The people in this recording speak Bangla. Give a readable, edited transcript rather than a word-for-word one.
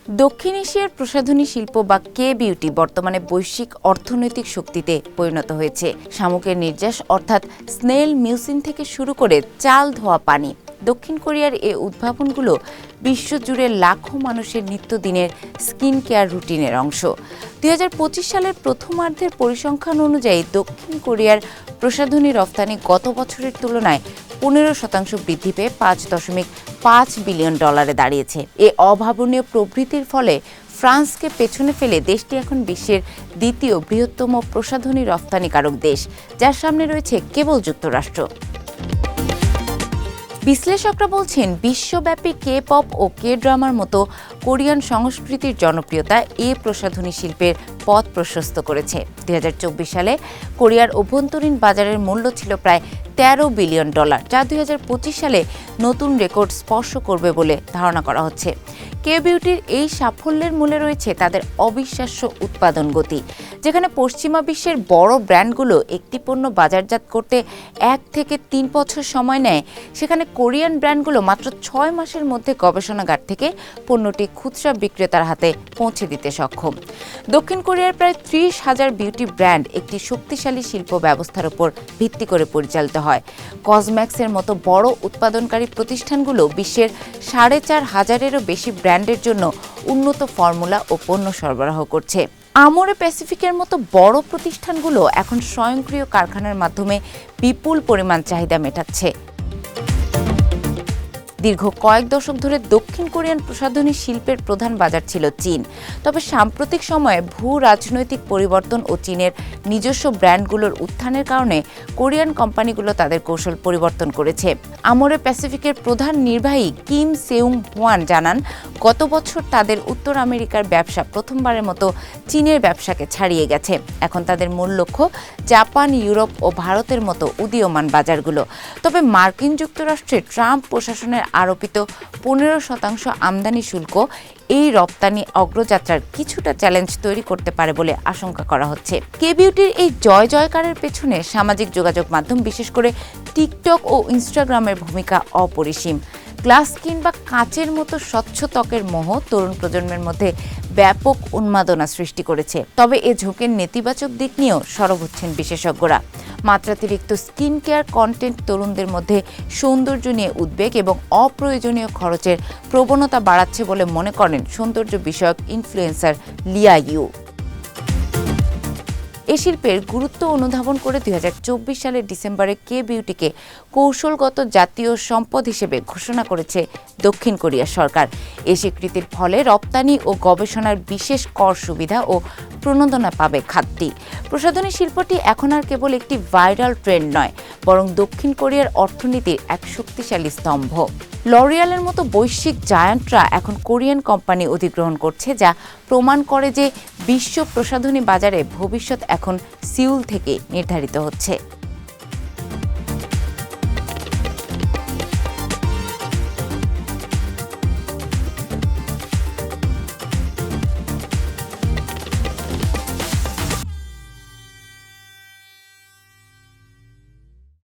দক্ষিণ এশিয়ার প্রসাধনী শিল্প বা কে বিউটি বর্তমানে বৈশ্বিক অর্থনৈতিক শক্তিতে পরিণত হয়েছে। শামুকের নির্যাস অর্থাৎ স্নেল মিউসিন থেকে শুরু করে চাল ধোয়া পানি, দক্ষিণ কোরিয়ার এই উদ্ভাবনগুলো বিশ্বজুড়ে লাখো মানুষের নিত্যদিনের স্কিন কেয়ার রুটিনের অংশ। 2025 সালের প্রথমার্ধের পরিসংখ্যান অনুযায়ী দক্ষিণ কোরিয়ার প্রসাধনী রফতানি গত বছরের তুলনায় 15% বৃদ্ধি পেয়ে $5.5 বিলিয়ন দাঁড়িয়েছে। এ অভাবনীয় প্রবৃদ্ধির ফলে ফ্রান্সকে পেছনে ফেলে দেশটি এখন বিশ্বের দ্বিতীয় বৃহত্তম প্রসাধনী রফতানিকারক দেশ, যার সামনে রয়েছে কেবল যুক্তরাষ্ট্র। বিশ্লেষকরা বলছেন, বিশ্বব্যাপী কে পপ ও কে ড্রামার মতো কোরিয়ান সংস্কৃতির জনপ্রিয়তা এ প্রসাধনী শিল্পের পথ প্রশস্ত করেছে। 2024 সালে কোরিয়ার অভ্যন্তরীণ বাজারের মূল্য ছিল প্রায় $13 বিলিয়ন, যা 2025 সালে নতুন রেকর্ড স্পর্শ করবে বলে ধারণা করা হচ্ছে। কে বিউটির এই সাফল্যের মূলে রয়েছে তাদের অবিশ্বাস্য উৎপাদন গতি। যেখানে পশ্চিমা বিশ্বের বড় ব্র্যান্ডগুলো একটি পণ্য বাজারজাত করতে 1 থেকে 3 বছর সময় নেয়, সেখানে কোরিয়ান ব্র্যান্ডগুলো মাত্র 6 মাসের মধ্যে গবেষণাগার থেকে পণ্যটি খুচরা বিক্রেতার হাতে পৌঁছে দিতে সক্ষম। দক্ষিণ কোরিয়ার প্রায় 30,000 বিউটি ব্র্যান্ড একটি শক্তিশালী শিল্প ব্যবস্থার উপর ভিত্তি করে পরিচালিত হয়। কসম্যাক্সের মতো বড় উৎপাদনকারী প্রতিষ্ঠানগুলো বিশ্বের 4,500-এরও বেশি ব্র্যান্ডের জন্য উন্নত ফর্মুলা ও পণ্য সরবরাহ করছে। আমোরে প্যাসিফিকের মতো বড় প্রতিষ্ঠানগুলো এখন স্বয়ংক্রিয় কারখানার মাধ্যমে বিপুল পরিমাণ চাহিদা মেটাচ্ছে। দীর্ঘ কয়েক দশক ধরে দক্ষিণ কোরিয়ান প্রসাধনী শিল্পের প্রধান বাজার ছিল চীন। তবে সাম্প্রতিক সময়ে ভূ রাজনৈতিক পরিবর্তন ও চীনের নিজস্ব ব্র্যান্ডগুলোর উত্থানের কারণে কোরিয়ান কোম্পানিগুলো তাদের কৌশল পরিবর্তন করেছে। আমোরে প্যাসিফিকের প্রধান নির্বাহী কিম সেউং হোয়ান জানান, গত বছর তাদের উত্তর আমেরিকার ব্যবসা প্রথমবারের মতো চীনের ব্যবসাকে ছাড়িয়ে গেছে। এখন তাদের মূল লক্ষ্য জাপান, ইউরোপ ও ভারতের মতো উদীয়মান বাজারগুলো। তবে মার্কিন যুক্তরাষ্ট্রে ট্রাম্প প্রশাসনের আরোপিত 15% আমদানি শুল্ক এই রপ্তানি অগ্রযাত্রার কিছুটা চ্যালেঞ্জ তৈরি করতে পারে বলে আশঙ্কা করা হচ্ছে। কে বিউটির এই জয় জয়কারের পেছনে সামাজিক যোগাযোগ মাধ্যম, বিশেষ করে টিকটক ও ইনস্টাগ্রামের ভূমিকা অপরিসীম। গ্লাস স্কিন বা কাচের মতো স্বচ্ছ ত্বকের মোহ তরুণ প্রজন্মের মধ্যে ব্যাপক উন্মাদনা সৃষ্টি করেছে। তবে এ ঝোঁকের নেতিবাচক দিক নিয়েও সরব হচ্ছেন বিশেষজ্ঞরা। মাত্রাতিরিক্ত স্কিন কেয়ার কন্টেন্ট তরুণদের মধ্যে সৌন্দর্য নিয়ে উদ্বেগ এবং অপ্রয়োজনীয় খরচের প্রবণতা বাড়াচ্ছে বলে মনে করেন সৌন্দর্য বিষয়ক ইনফ্লুয়েন্সার লিয়া ইউ। এ শিল্পের গুরুত্ব অনুধাবন করে 2024 সালের ডিসেম্বরে কে বিউটিকে কৌশলগত জাতীয় সম্পদ হিসেবে ঘোষণা করেছে দক্ষিণ কোরিয়া সরকার। এ স্বীকৃতির ফলে রপ্তানি ও গবেষণার বিশেষ কর সুবিধা ও প্রণোদনা পাবে খাতটি। প্রসাধনী শিল্পটি এখন আর কেবল একটি ভাইরাল ট্রেন্ড নয়, বরং দক্ষিণ কোরিয়ার অর্থনীতির এক শক্তিশালী স্তম্ভ। লরিয়ালের মতো বৈশ্বিক জায়ান্টরা এখন কোরিয়ান কোম্পানি অধিগ্রহণ করছে, যা প্রমাণ করে যে বিশ্ব প্রসাধনী বাজারে ভবিষ্যৎ এখন সিউল থেকে নির্ধারিত হচ্ছে।